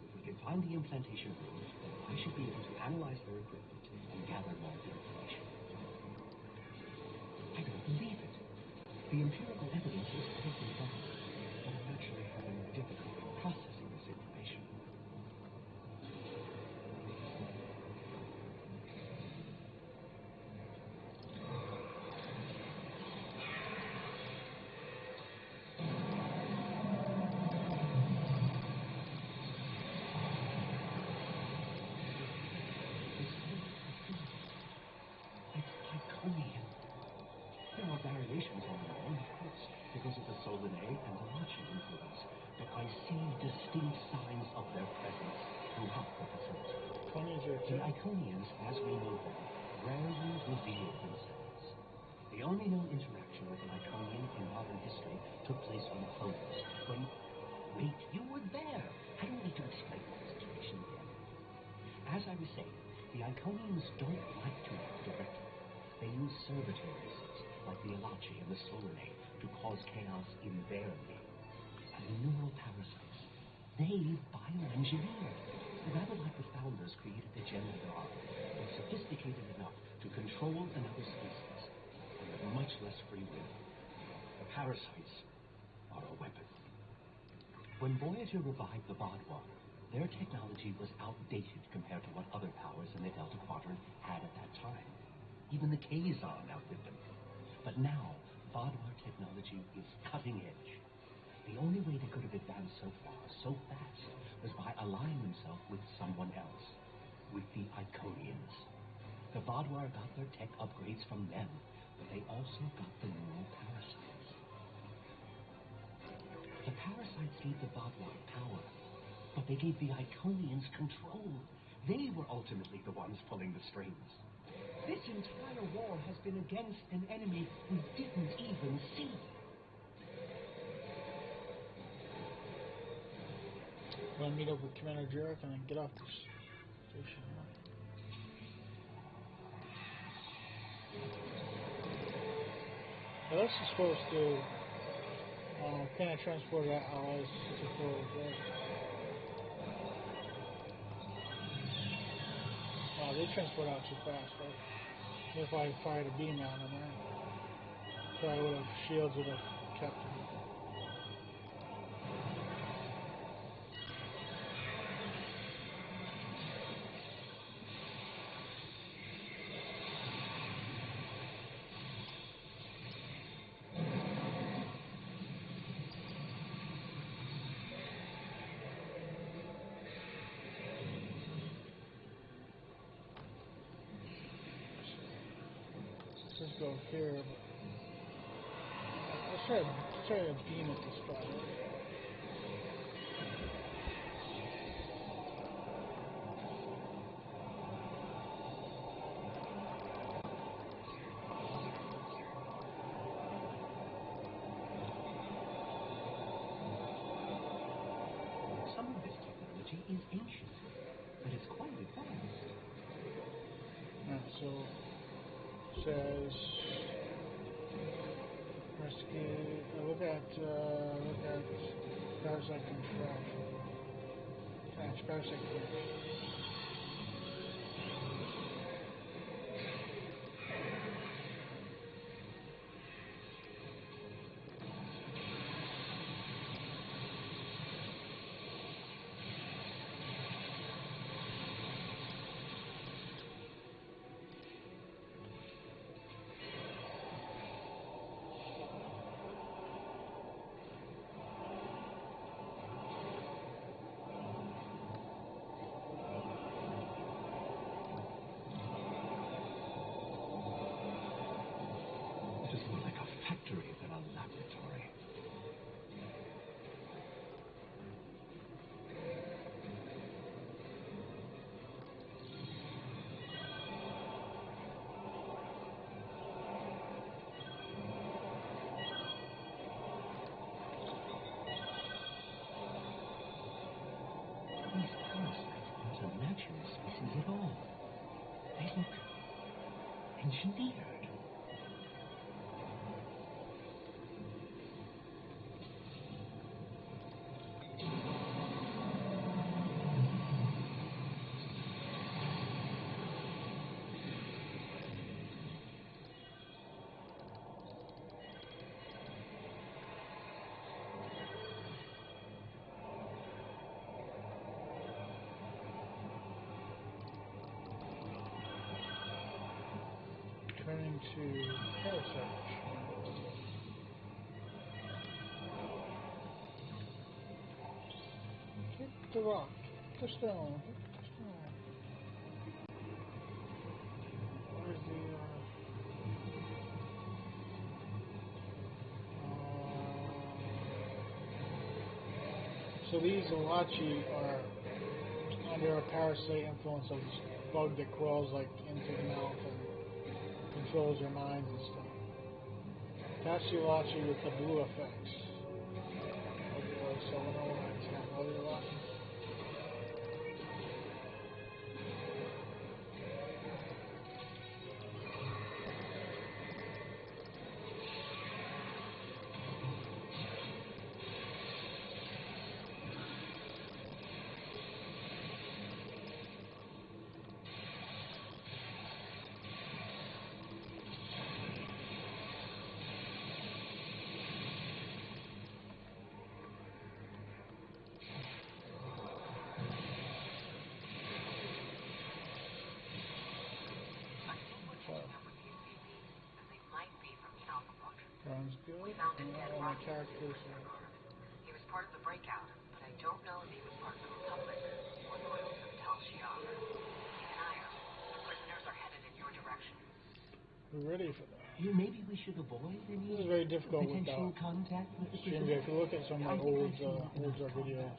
If we can find the implantation room, then I should be able to analyze their equipment and gather more information. I don't believe it. The empirical evidence is taking back. I'm actually having difficulty processing this information. It's Iconian. There are variations on the name, of course, because of the Solanae and the Lachi influence, but I see distinct signs of their presence throughout the facility. The Iconians, as we know them, rarely reveal themselves. The only known interaction with an Iconian in modern history took place on Cronus, when... Wait, you were there! I don't need to explain the situation again. As I was saying, the Iconians don't like to act directly. They use servitors, like the Alachi and the Solanae, to cause chaos in their name. And the neural parasites, they bioengineered. Rather like the founders created the gem of their art, they're sophisticated enough to control another species, and with much less free will. The parasites are a weapon. When Voyager revived the Vaadwaur, their technology was outdated compared to what other powers in the Delta Quadrant had at that time. Even the Kazon outdid them. But now, Vaadwaur technology is cutting edge. The only way they could have advanced so far, so fast, was by allying themselves with someone else, with the Iconians. The Vaadwaur got their tech upgrades from them, but they also got the neural parasites. The parasites gave the Vaadwaur power, but they gave the Iconians control. They were ultimately the ones pulling the strings. This entire war has been against an enemy we didn't even see. We'll meet up with Commander Jarek and then get off this station. Well, this is supposed to kind of transport our allies to forward there. Wow, they transport out too fast, right? If I fired a beam on them, right? Probably would have shields would have kept them. Let's go here. Let's try to beam at this spot. Some of this technology is ancient, but it's quite advanced. So says rescue. Look at parasite contraction. Parasite contraction. Engineered. Turning to parasite. Hit the rock. Hit the stone. Hit the stone. Where's the so these Alachi are under a parasite influence of this bug that crawls like into the mouth and controls your minds and stuff. That's the Alachi with the blue effects. Okay, so I know what I'm saying. All the Alachi. Sounds good. We found a dead My rocket characters are... He was part of the breakout, but I don't know if he was part of the Republic or loyal to the Tal Shiar. Keep an eye out. The prisoners are headed in your direction. We're ready for that. Maybe we should avoid any This is very difficult with potential contact with the stream. If you look at some of my older videos.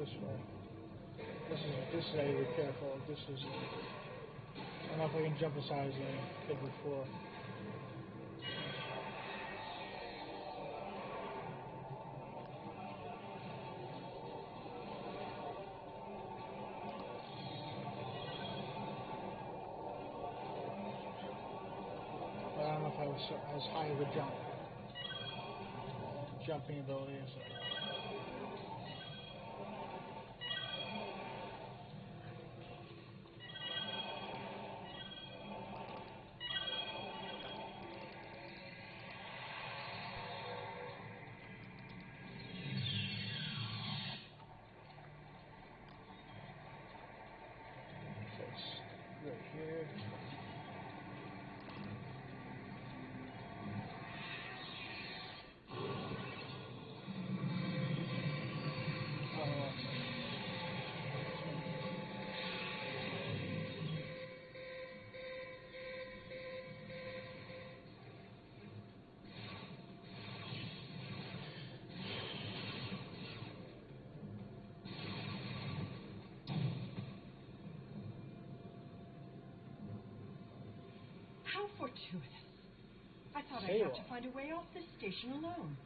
this way. This is how you be careful. This is. I don't know if I can jump as high as I did before. But I don't know if I was as high of a jumping ability as right here. How fortuitous. I thought I'd have to find a way off this station alone.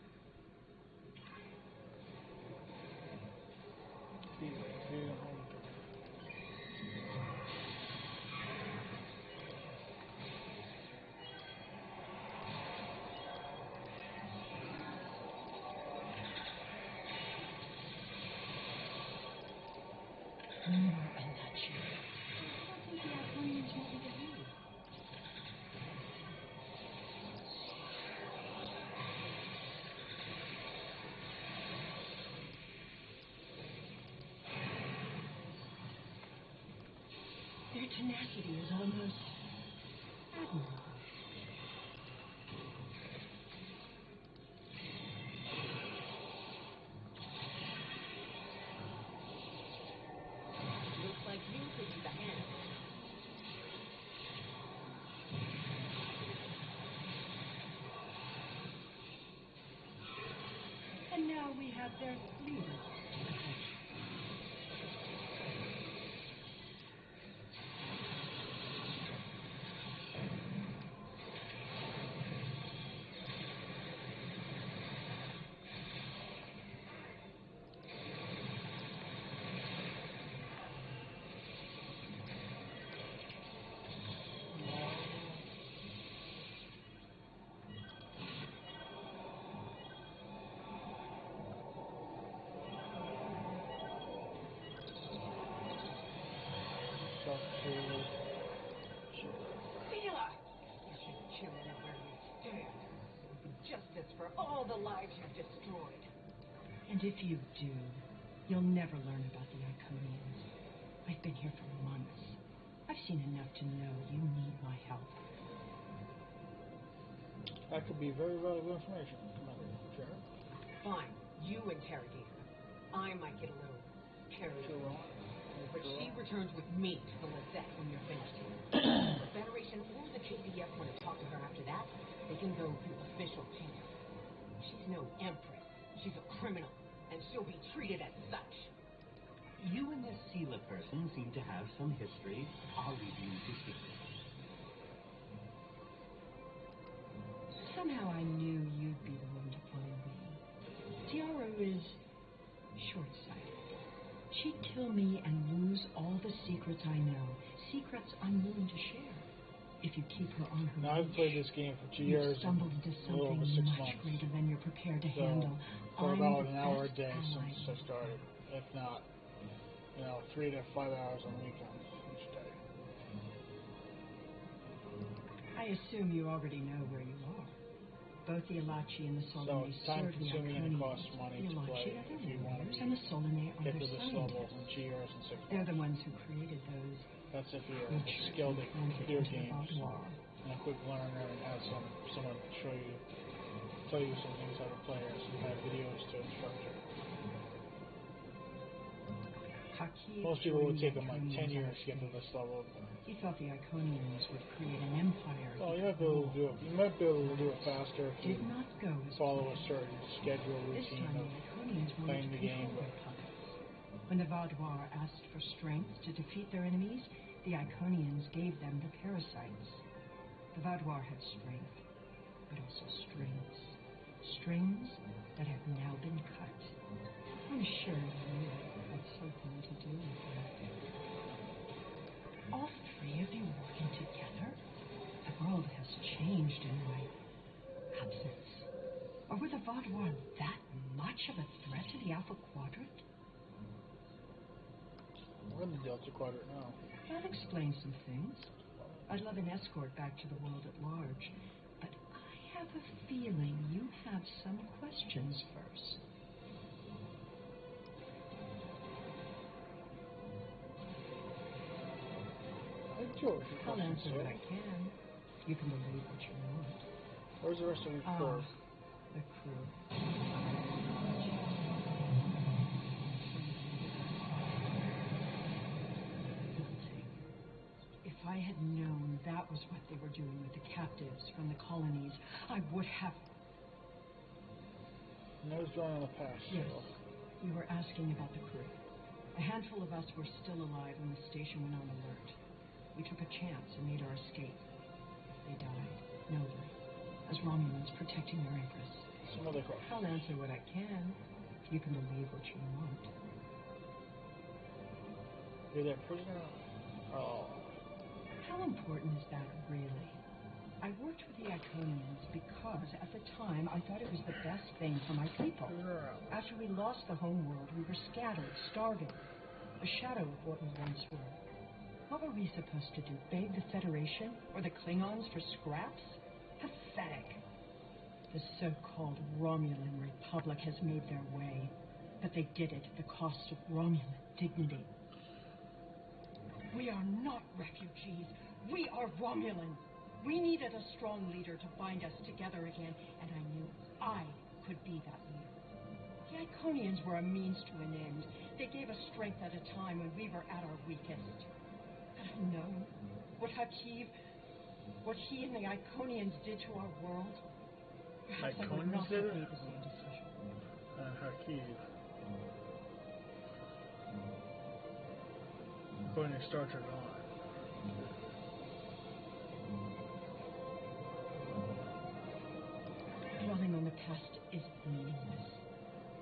Their tenacity is almost admirable. Looks like you could use a hand. And now we have their leader. Justice for all the lives you've destroyed. And if you do, you'll never learn about the Iconians. I've been here for months. I've seen enough to know you need my help. That could be very valuable information. Sure. Fine, you interrogate her. I might get a little carried away. But she returns with me to the Lisette when you're finished here. The Federation or the JDF want to talk to her after that. They can go through official channels. She's no empress. She's a criminal, and she'll be treated as such. You and this Sela person seem to have some history. I'll leave you to speak. Somehow I knew you'd be the one to find me. Tiara is short-sighted. She'd kill me and lose all the secrets I know. Secrets I'm willing to share. If you keep her on her Now, I've played this game for 2 years. You've stumbled into something much greater than you're prepared to handle. For I'm about the an hour a best day ally. since I started. If not, 3 to 5 hours on weekends each day. I assume you already know where you are. Both the Alachi and the So Solene it's serve the time-consuming and it Iconians. costs money The to Alachi play are if the you want to rulers, and the Solene are get the to this level scientists. in 2 years and 6 months. They're the ones who created those That's if you're creatures skilled at implanted computer into the games boudoir. and a quick learner and have someone tell you some things how to play or some kind of videos to instruct you. Most people would take them like 10 years to get to this level. He thought the Iconians would create an empire. Oh, you might be able to do it. You might be able to do it faster if you Did not go as follow a certain schedule this routine time of the Iconians wanted playing to the game. control But their puppets. When the Vaudois asked for strength to defeat their enemies, the Iconians gave them the parasites. The Vaudois had strength, but also strings. Strings that have now been cut. I'm sure you had something to do with that. All three of you working together? The world has changed in my absence. Or were the Vaudois that much of a threat to the Alpha Quadrant? We're in the Delta Quadrant now. That explains some things. I'd love an escort back to the world at large, but I have a feeling you have some questions first. I'll answer what I can. You can believe what you want. Where's the rest of the crew? The crew. If I had known that was what they were doing with the captives from the colonies, I would have... What was going on in the past? Yes. You were asking about the crew. A handful of us were still alive when the station went on alert. We took a chance and made our escape. They died, nobly, as Romulans protecting their Empress. Some other questions. I'll answer what I can. You can believe what you want. You're their prisoner? Oh. How important is that, really? I worked with the Iconians because, at the time, I thought it was the best thing for my people. After we lost the homeworld, we were scattered, starving. A shadow of what we once were. What were we supposed to do? Beg the Federation or the Klingons for scraps? Pathetic. The so-called Romulan Republic has made their way, but they did it at the cost of Romulan dignity. We are not refugees. We are Romulan. We needed a strong leader to bind us together again, and I knew I could be that leader. The Iconians were a means to an end. They gave us strength at a time when we were at our weakest. Had I known what he and the Iconians did to our world, perhaps I would not have made the same decision. Hakiv. According to Star Trek Online. Dwelling on the past is meaningless.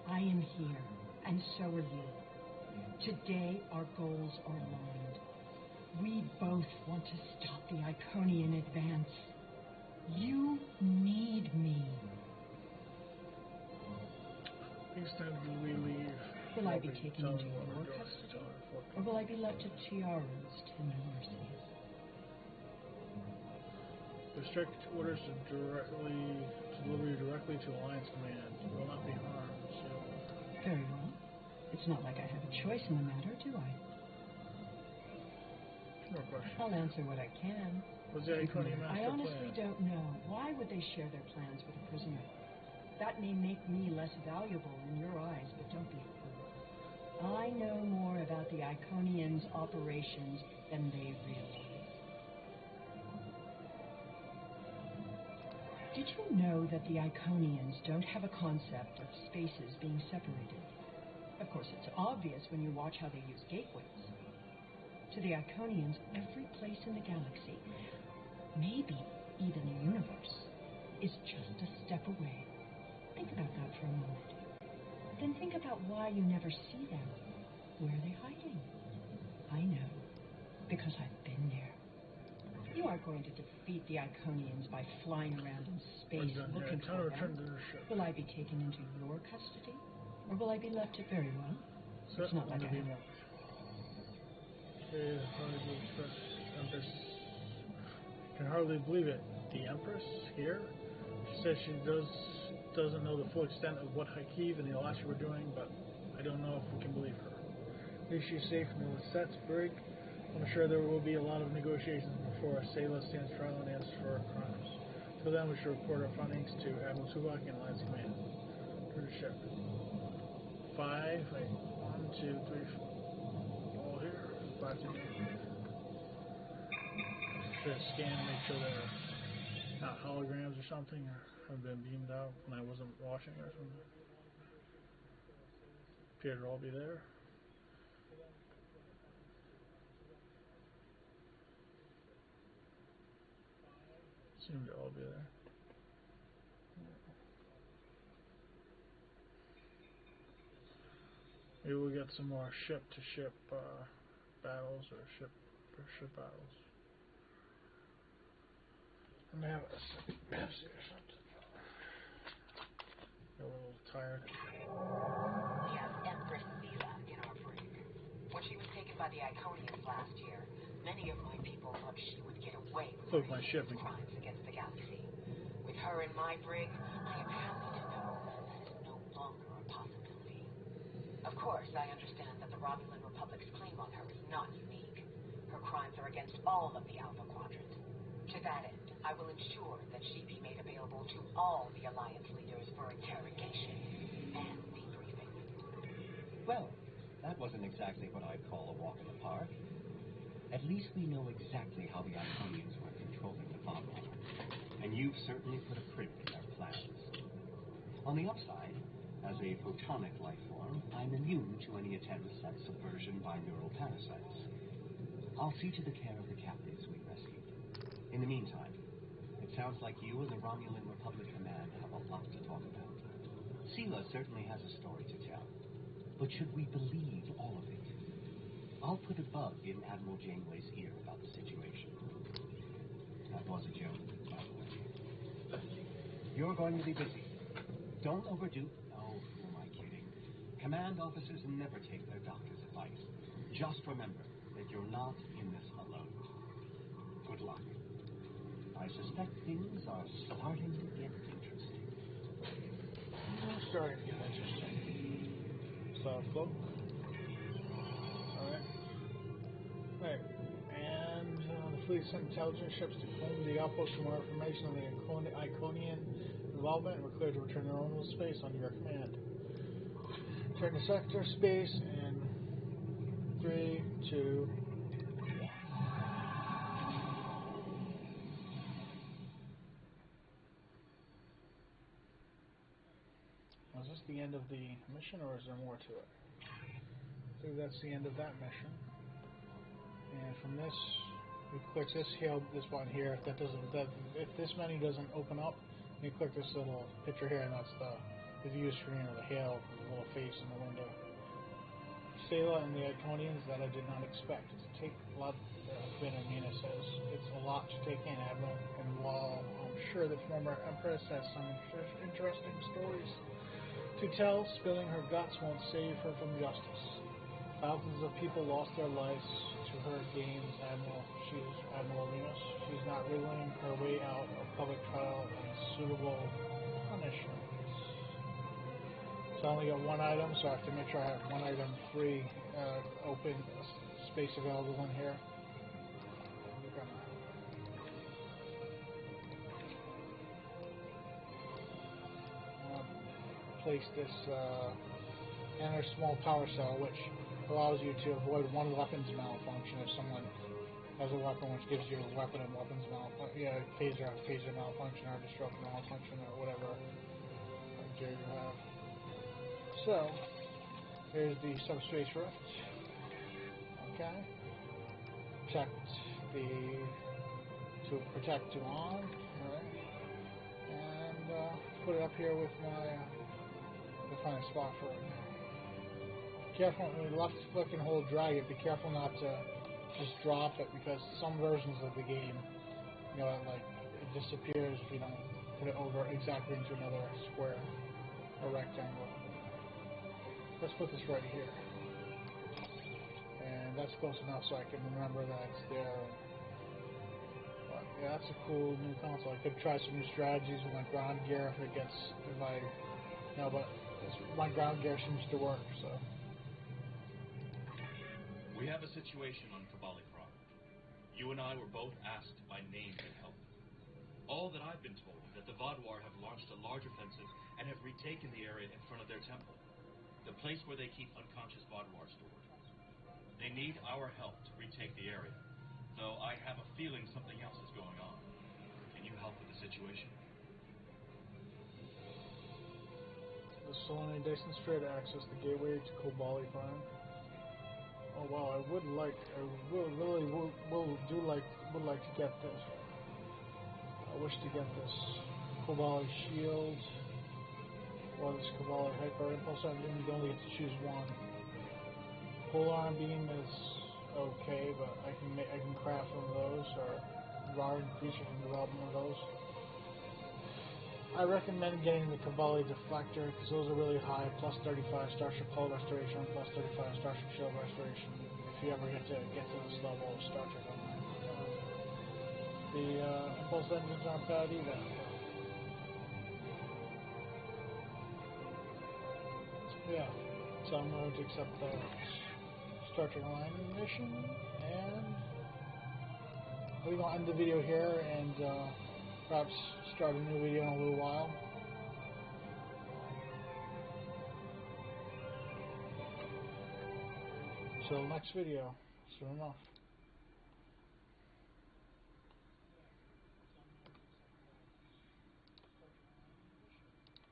I am here, and so are you. Today, our goals are aligned. We both want to stop the Iconian advance. You need me. Next time do we leave? Will I be taken into your custody, or will I be left to Tiara's tender mercies? Restrict orders to deliver you directly to Alliance Command. You will not be harmed. So. Very well. It's not like I have a choice in the matter, do I? No question. I'll answer what I can. Was the Iconian master I honestly plan? don't know. Why would they share their plans with a prisoner? That may make me less valuable in your eyes, but don't be a fool. I know more about the Iconians' operations than they realize. Did you know that the Iconians don't have a concept of spaces being separated? Of course, it's obvious when you watch how they use gateways. To the Iconians, every place in the galaxy, maybe even the universe, is just a step away. Think about that for a moment. Then think about why you never see them. Where are they hiding? I know, because I've been there. You aren't going to defeat the Iconians by flying around in space looking for them. Will I be taken into your custody? Or will I be left at very well? So it's not like I have... Empress. Can hardly believe it. The Empress here? She says she doesn't know the full extent of what Hakiv and the Alashi were doing, but I don't know if we can believe her. Is she safe in the Lisette's brig? I'm sure there will be a lot of negotiations before Sayla stands trial and answers for her crimes. Till then, we should report our findings to Admiral Tuvok and Alliance Command. Leadership. 5, wait, 1, 2, 3, 4. All here. 5 to do. Should scan to make sure they're not holograms or something, or have been beamed out when I wasn't watching or something. Appear to all be there. Seem to all be there. Maybe we'll get some more ship-to-ship battles or ship-to-ship battles. I'm gonna have a second Pepsi or something. Got a little tired. We have Empress Sela in our brig. When she was taken by the Iconians last year, many of my people thought she would get away with my ship crimes against the galaxy. With her in my brig, I am happy to know that is no longer a possibility. Of course, I understand that the Romulan Republic's claim on her is not unique. Her crimes are against all of the Alpha Quadrant. To that end, I will ensure that she be made available to all the Alliance leaders for interrogation and debriefing. Well, that wasn't exactly what I'd call a walk in the park. At least we know exactly how the Iconians were controlling the Vaadwaur. And you've certainly put a crimp in their plans. On the upside, as a photonic life form, I'm immune to any attempts at subversion by neural parasites. I'll see to the care of the captives we rescued. In the meantime, it sounds like you and the Romulan Republic Command have a lot to talk about. Sela certainly has a story to tell, but should we believe all of it? I'll put a bug in Admiral Janeway's ear about the situation. That was a joke, by the way. You're going to be busy. Don't overdo... Oh, who am I kidding? Command officers never take their doctor's advice. Just remember that you're not in this alone. Good luck. I suspect things are starting to get interesting. Starting to get interesting. Solid cloak. Alright. Right. And the fleet sent intelligence ships to comb the outpost for more information on the Iconian involvement and were cleared to return to normal space under your command. Return to sector space in 3, 2, 1. Was this the end of the mission, or is there more to it? I think that's the end of that mission. And from this, we click this button here. If this menu doesn't open up, you click this little picture here, and that's the view screen or the hail with the little face in the window. Sela and the Iconians that I did not expect to take a lot. Commander Nina says it's a lot to take in, Admiral. And while I'm sure the former Empress has some interesting stories to tell, spilling her guts won't save her from justice. Thousands of people lost their lives to her games, Admiral. She's Admiral Remus. She's not wriggling her way out of public trial and suitable punishment. So I only got one item, so I have to make sure I have one item free, open space available in here. We're gonna place this enter small power cell, which allows you to avoid one weapon's malfunction if someone has a weapon which gives you a weapon and weapons malfunction, phaser malfunction, or stroke malfunction, or whatever gear you have. So, here's the subspace rift. Okay. Protect to on. Alright. And put it up here with my find a spot for it. Careful when you left click and hold drag it, be careful not to just drop it, because some versions of the game, it disappears if you don't put it over exactly into another square or rectangle. Let's put this right here. And that's close enough so I can remember that it's there. But yeah, that's a cool new console. I could try some new strategies with my ground gear but my ground gear seems to work, so. We have a situation on Batleth. You and I were both asked by name to help. All that I've been told that the Vaadwaur have launched a large offensive and have retaken the area in front of their temple, the place where they keep unconscious Vaadwaur stored. They need our help to retake the area, though I have a feeling something else is going on. Can you help with the situation? The Solana Dyson Strait to access the gateway to Batleth. Oh wow, I would like to get this. I wish to get this Cobali shield or this Cobali hyper impulse engine. You only get to choose one. Full arm beam is okay, but I can craft one of those, or raw increaser can develop one of those. I recommend getting the Cobali deflector because those are really high, plus 35 Starship hull restoration, plus 35 Starship shield restoration. If you ever get to this level of Star Trek Online, the impulse engines aren't bad either. Yeah, so I'm going to accept the Star Trek Online mission, and we're going to end the video here and perhaps start a new video in a little while. So next video, soon enough.